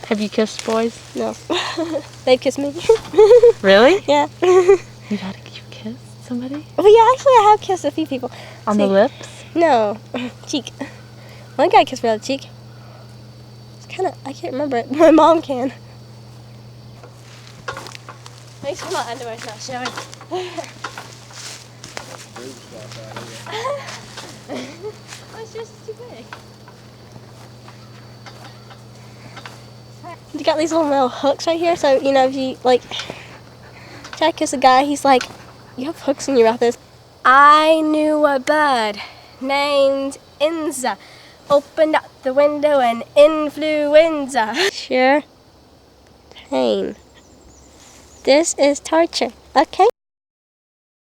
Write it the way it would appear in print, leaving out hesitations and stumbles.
Have you kissed boys? No. They've kissed me. Really? Yeah. You've kissed somebody? Well, yeah, actually I have kissed a few people. On the lips? No. Cheek. One guy kissed me on the cheek. It's kind of, I can't remember it. My mom can. Make sure my underwear's not showing. It's just too big. You got these little hooks right here, so you know if you like try to kiss a guy, he's like, you have hooks in your mouth. I knew a bird named Inza. Opened up the window and influenza. Sure. Pain. This is torture, okay?